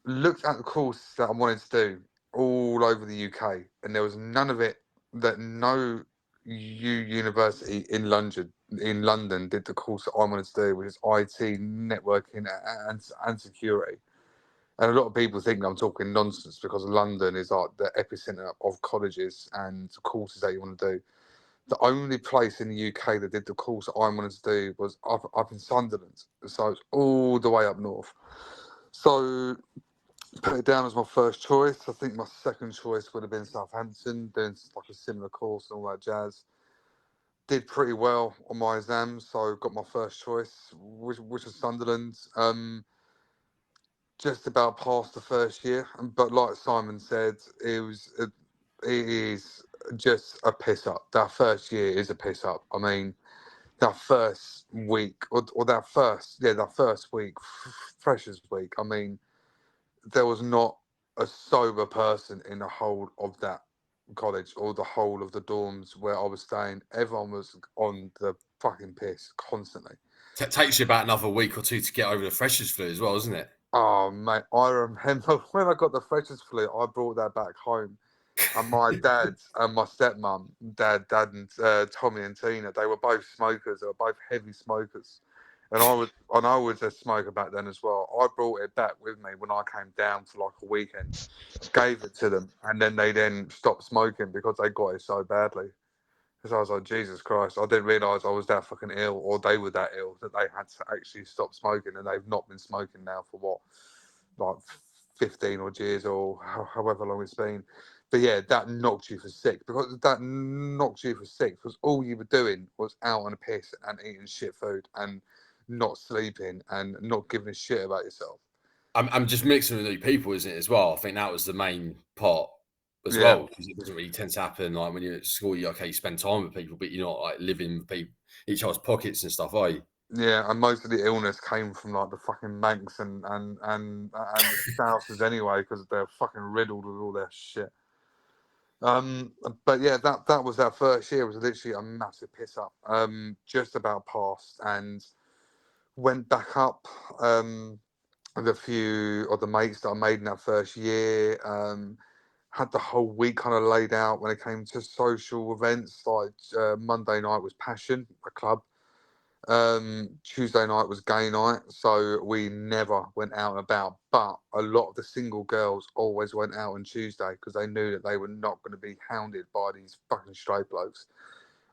looked at the course that I wanted to do. all over the UK, and there was none of it that no university in London did the course that I wanted to do, which is IT, networking, and security. And a lot of people think I'm talking nonsense because London is like the epicenter of colleges and courses that you want to do. The only place in the UK that did the course that I wanted to do was up in Sunderland, so it's all the way up north. So put it down as my first choice. I think my second choice would have been Southampton, doing like a similar course and all that jazz. Did pretty well on my exams, so got my first choice, which was Sunderland. Just about passed the first year, but like Simon said, it is just a piss up. That first year is a piss up. I mean, that first week or that first week, freshers week. I mean, there was not a sober person in the whole of that college or the whole of the dorms where I was staying. Everyone was on the fucking piss constantly. It takes you about another week or two to get over the freshers flu as well, isn't it? Oh mate, I remember when I got the freshers flu, I brought that back home. And my dad and my stepmom, dad and Tommy and Tina, they were both smokers. They were both heavy smokers, and I was a smoker back then as well. I brought it back with me when I came down for like a weekend, gave it to them, and then they stopped smoking because they got it so badly. Because I was like, Jesus Christ, I didn't realise I was that fucking ill, or they were that ill that they had to actually stop smoking, and they've not been smoking now for what, like 15 odd years or however long it's been. But yeah, that knocked you for six because all you were doing was out on a piss and eating shit food and not sleeping and not giving a shit about yourself. I'm just mixing with new people, isn't it, as well? I think that was the main part as Yeah. well, because it doesn't really tend to happen. Like when you're at school, you spend time with people, but you're not like living with people, each other's pockets and stuff, are you? Yeah, and most of the illness came from like the fucking Manx and the Scousers anyway, because they're fucking riddled with all their shit. But yeah, that was our first year. It was literally a massive piss up. Just about passed and went back up. With a few of the mates that I made in that first year. Had the whole week kind of laid out when it came to social events. Like Monday night was Passion, a club. Tuesday night was gay night, so we never went out and about. But a lot of the single girls always went out on Tuesday because they knew that they were not going to be hounded by these fucking straight blokes.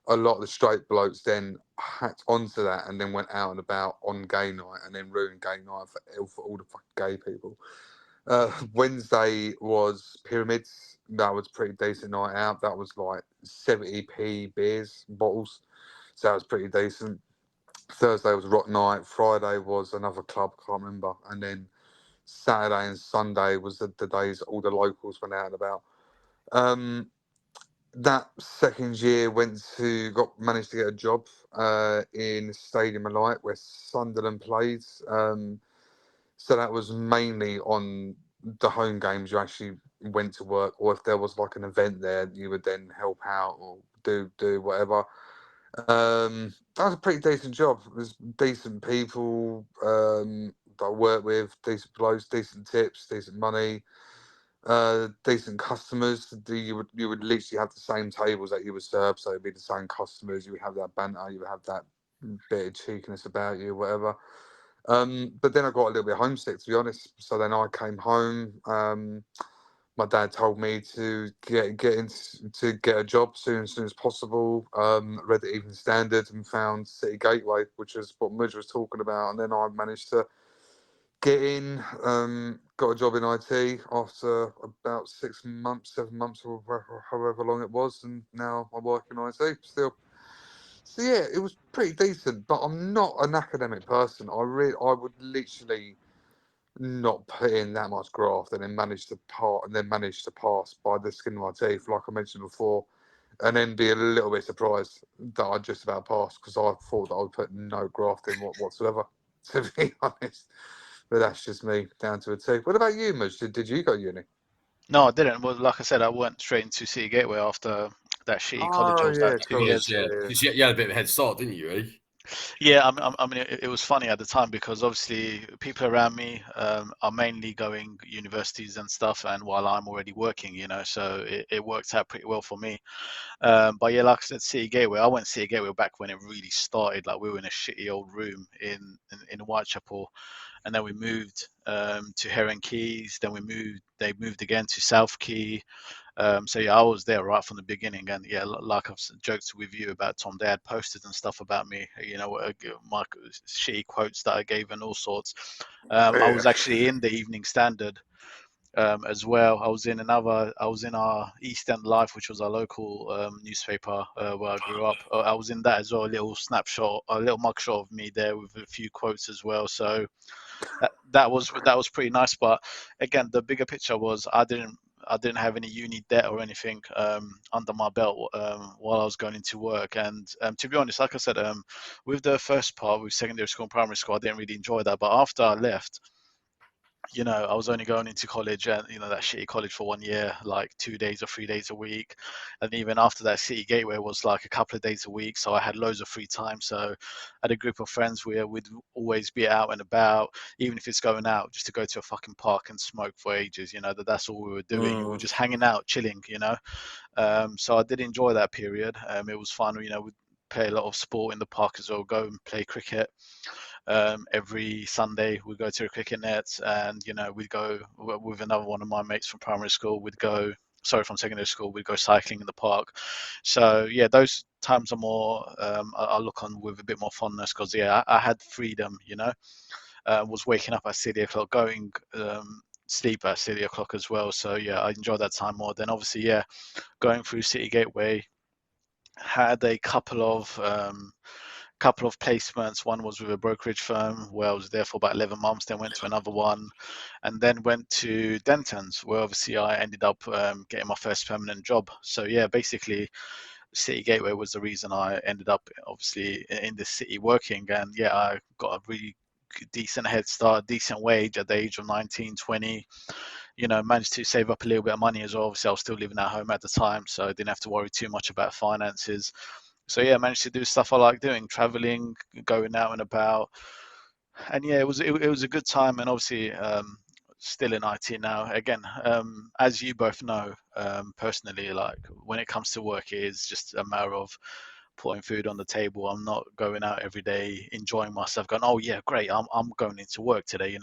A lot of the straight blokes then hacked onto that and then went out and about on gay night and then ruined gay night for all the fucking gay people. Wednesday was Pyramids. That was a pretty decent night out. That was like 70p beers, bottles. So that was pretty decent. Thursday was Rock Night. Friday was another club, can't remember. And then Saturday and Sunday was the days all the locals went out and about. That second year managed to get a job in Stadium of Light where Sunderland played. So that was mainly on the home games. You actually went to work, or if there was like an event there, you would then help out or do whatever. That was a pretty decent job. It was decent people that I worked with, decent blokes, decent tips, decent money, decent customers. You would literally have the same tables that you would serve, so it'd be the same customers. You would have that banter, you would have that bit of cheekiness about you, whatever. But then I got a little bit homesick, to be honest. So then I came home. My dad told me to get a job as soon as possible. Read the Evening Standard and found City Gateway, which is what Mudge was talking about. And then I managed to get in, got a job in IT after about 6 months, 7 months, or however long it was. And now I work in IT still. So yeah, it was pretty decent, but I'm not an academic person. I would literally not put in that much graft and then manage to pass by the skin of my teeth, like I mentioned before, and then be a little bit surprised that I just about passed because I thought that I would put no graft in whatsoever, to be honest. But that's just me down to a T. What about you, Mudge? Did you go uni? No, I didn't. Well, like I said, I went straight into City Gateway after that shitty college I Oh was yeah, at 2 cool. years. Yeah, Yeah. because you had a bit of a head start, didn't you? Really? Yeah, I mean, it was funny at the time because obviously people around me are mainly going universities and stuff, and while I'm already working, so it worked out pretty well for me. But yeah, like I said, City Gateway, I went City Gateway back when it really started. Like we were in a shitty old room in Whitechapel, and then we moved to Heron Keys. Then they moved again to South Key. So yeah, I was there right from the beginning, and yeah, like I've joked with you about Tom, they had posters and stuff about me, my shitty quotes that I gave and all sorts. I Yeah. was actually in the Evening Standard as well. I was in our East End Life, which was our local newspaper where I grew up. I was in that as well, a little snapshot, a little mugshot of me there with a few quotes as well. So that was pretty nice. But again, the bigger picture was I didn't have any uni debt or anything under my belt while I was going into work. And to be honest, like I said, with the first part with secondary school and primary school, I didn't really enjoy that. But after I left, I was only going into college and that shitty college for 1 year, like 2 days or 3 days a week. And even after that, City Gateway was like a couple of days a week. So I had loads of free time. So I had a group of friends where we'd always be out and about, even if it's going out just to go to a fucking park and smoke for ages, that's all we were doing. We were just hanging out, chilling. So I did enjoy that period. It was fun, we'd play a lot of sport in the park as well, go and play cricket. Every Sunday we'd go to a cricket net, and we'd go with another one of my mates from primary school. From secondary school, we'd go cycling in the park. So yeah, those times are more I look on with a bit more fondness because yeah, I had freedom. Was waking up at 6 o'clock, going sleep at 6 o'clock as well. So yeah, I enjoyed that time more. Then obviously yeah, going through City Gateway, had a couple of placements. One was with a brokerage firm where I was there for about 11 months, then went to another one, and then went to Denton's, where obviously I ended up getting my first permanent job. So yeah, basically City Gateway was the reason I ended up obviously in the city working. And yeah, I got a really decent head start, decent wage at the age of 19, 20. Managed to save up a little bit of money as well. Obviously I was still living at home at the time, so I didn't have to worry too much about finances. So yeah, I managed to do stuff I like doing, traveling, going out and about. And yeah, it was a good time. And obviously still in IT now. Again, as you both know, personally, like when it comes to work, it is just a matter of putting food on the table. I'm not going out every day enjoying myself, going, oh yeah, great, I'm going into work today.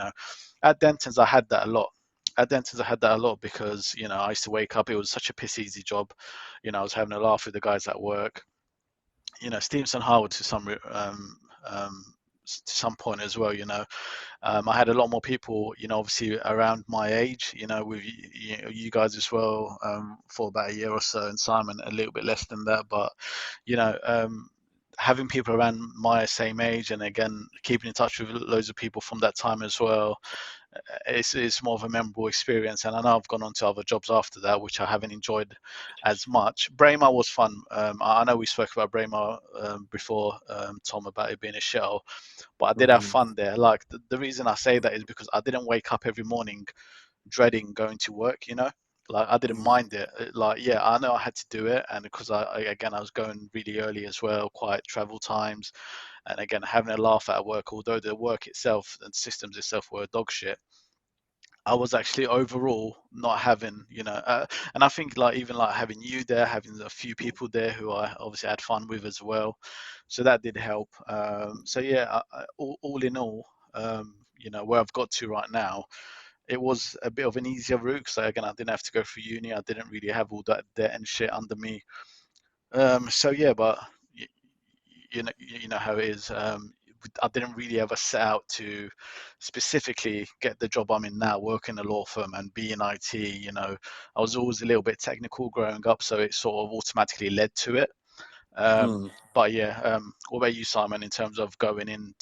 At Denton's I had that a lot. Because I used to wake up. It was such a piss easy job. I was having a laugh with the guys at work. Stevenson Harwood to some point as well. I had a lot more people, obviously around my age, with you guys as well, for about a year or so, and Simon a little bit less than that. But having people around my same age, and again keeping in touch with loads of people from that time as well, it's more of a memorable experience. And I know I've gone on to other jobs after that, which I haven't enjoyed as much. Braemar was fun. I know we spoke about Braemar before, Tom, about it being a shell, but I did have fun there. Like the reason I say that is because I didn't wake up every morning dreading going to work. Like I didn't mind it. Like yeah, I know I had to do it, and because I was going really early as well, quiet travel times, and again having a laugh at work. Although the work itself and systems itself were dog shit, I was actually overall not having, and I think like even like having you there, having a few people there who I obviously had fun with as well, so that did help. So yeah, all in all, where I've got to right now, it was a bit of an easier route. So again, I didn't have to go through uni. I didn't really have all that debt and shit under me. So yeah, but you know how it is. I didn't really ever set out to specifically get the job I'm in now, work in a law firm and be in IT. I was always a little bit technical growing up, so it sort of automatically led to it. But yeah, what about you, Simon, in terms of going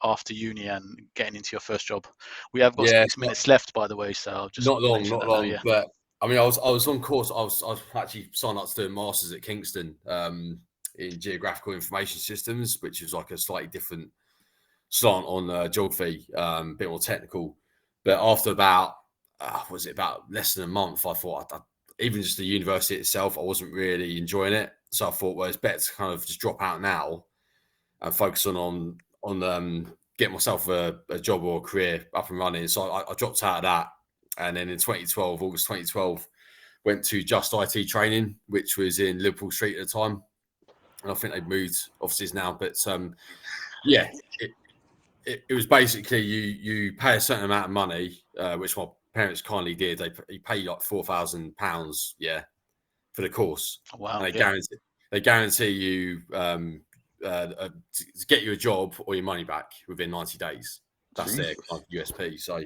after uni and getting into your first job? We have got Yeah, 6 minutes left, by the way, so I'll just not long, mention not that now, long. yeah. But I mean, I was on course. I was actually signed up to do a master's at Kingston in geographical information systems, which was like a slightly different slant on geography, a bit more technical. But after about about less than a month, I thought even just the university itself, I wasn't really enjoying it. So I thought, well, it's better to kind of just drop out now and focus on getting myself a job or a career up and running. So I dropped out of that, and then in August 2012, went to Just IT Training, which was in Liverpool Street at the time, and I think they've moved offices now. But it was basically you pay a certain amount of money, which my parents kindly did. They pay like £4,000, for the course. Wow. And they guarantee you to get you a job or your money back within 90 days. That's their kind of USP. So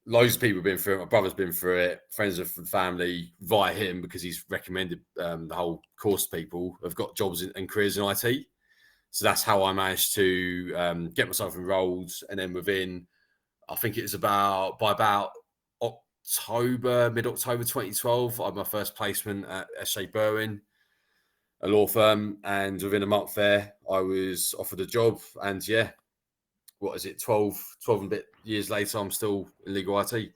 loads of people have been through it. My brother's been through it. Friends of family via him, because he's recommended the whole course to people, have got jobs and careers in IT. So that's how I managed to get myself enrolled. And then I think it was by about mid-October 2012, I had my first placement at S.J. Berwin, a law firm. And within a month there, I was offered a job. And 12 and a bit years later, I'm still in legal IT.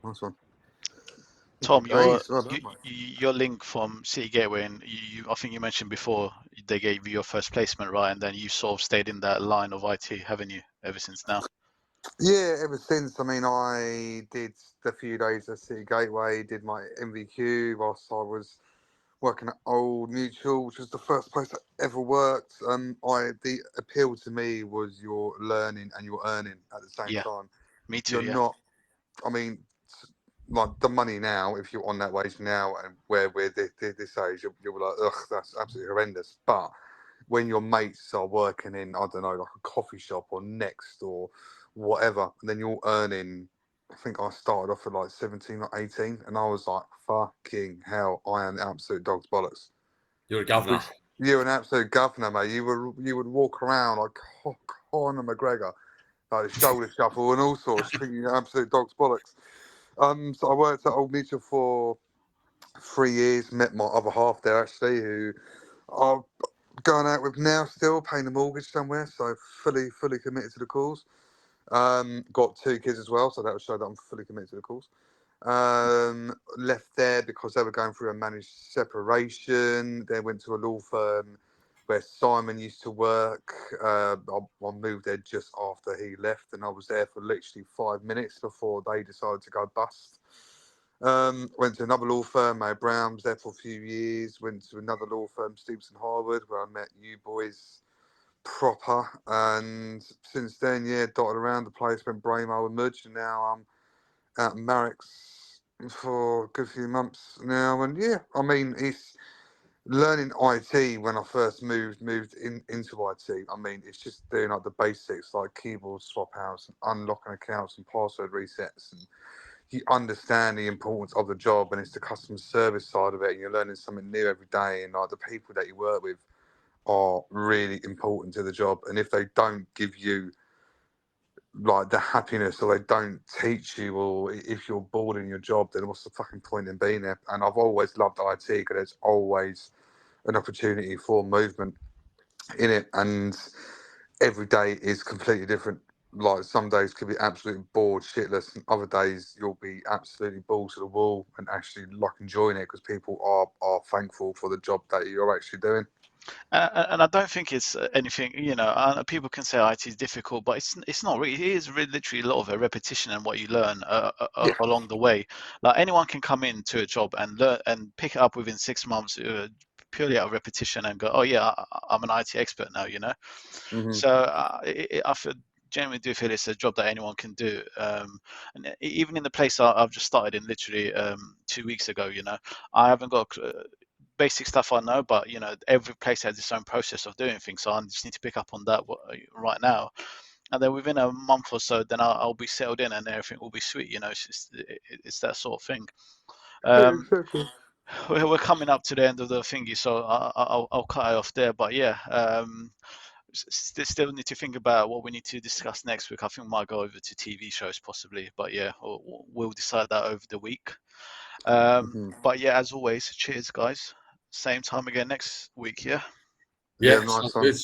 Nice one. Tom, your link from City Gateway, and I think you mentioned before they gave you your first placement, right? And then you sort of stayed in that line of IT, haven't you, ever since now? Yeah, ever since. I mean, I did a few days at City Gateway, did my MVQ whilst I was working at Old Mutual, which was the first place I ever worked. The appeal to me was you're learning and you're earning at the same time. Me too. You're not. I mean, like the money now, if you're on that wage now, and where we're this age, you'll be like, ugh, that's absolutely horrendous. But when your mates are working in, I don't know, like a coffee shop or Next or whatever, and then you're earning, I think I started off at like 17 or 18, and I was like, fucking hell, I am the absolute dog's bollocks. You're a governor. You're an absolute governor, mate. You would walk around like Conor McGregor, like shoulder shuffle and all sorts, thinking you're absolute dog's bollocks. So I worked at Old Mutual for 3 years, met my other half there actually, who I'm going out with now still, paying the mortgage somewhere, so fully committed to the cause. Got 2 kids as well, so that would show that I'm fully committed to the cause. Left there because they were going through a managed separation. They went to a law firm where Simon used to work. I moved there just after he left, and I was there for literally 5 minutes before they decided to go bust. Went to another law firm, May Brown, was there for a few years. Went to another law firm, Stevenson Harwood, where I met you boys proper. And since then, dotted around the place, went Bramo and Mudge, and now I'm at Marrick's for a good few months now. And I mean, it's learning IT when I first moved into IT. I mean, it's just doing like the basics, like keyboard swap outs and unlocking accounts and password resets, and you understand the importance of the job, and it's the customer service side of it, and you're learning something new every day, and like the people that you work with are really important to the job. And if they don't give you like the happiness, or they don't teach you, or if you're bored in your job, then what's the fucking point in being there? And I've always loved IT because there's always an opportunity for movement in it, and every day is completely different. Like some days could be absolutely bored shitless, and other days you'll be absolutely balls to the wall and actually like enjoying it because people are thankful for the job that you're actually doing. And I don't think it's anything, people can say IT is difficult, but it's not really. It is really literally a lot of a repetition and what you learn along the way. Like anyone can come into a job and learn and pick it up within 6 months purely out of repetition and go, oh yeah, I'm an IT expert now, Mm-hmm. So I genuinely do feel it's a job that anyone can do. And even in the place I've just started in literally 2 weeks ago, I haven't got basic stuff I know, but every place has its own process of doing things, so I just need to pick up on that right now, and then within a month or so, then I'll be settled in and everything will be sweet. It's that sort of thing. We're coming up to the end of the thingy, so I'll cut it off there. But still need to think about what we need to discuss next week. I think we might go over to TV shows possibly, but we'll decide that over the week. But as always, cheers guys. Same time again next week. Nice good.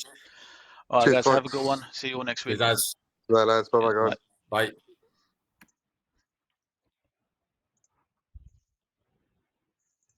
All right, cheers, guys, folks. have a good one. See you all next week. Cheers, lads. Bye, lads. Bye, guys. Bye.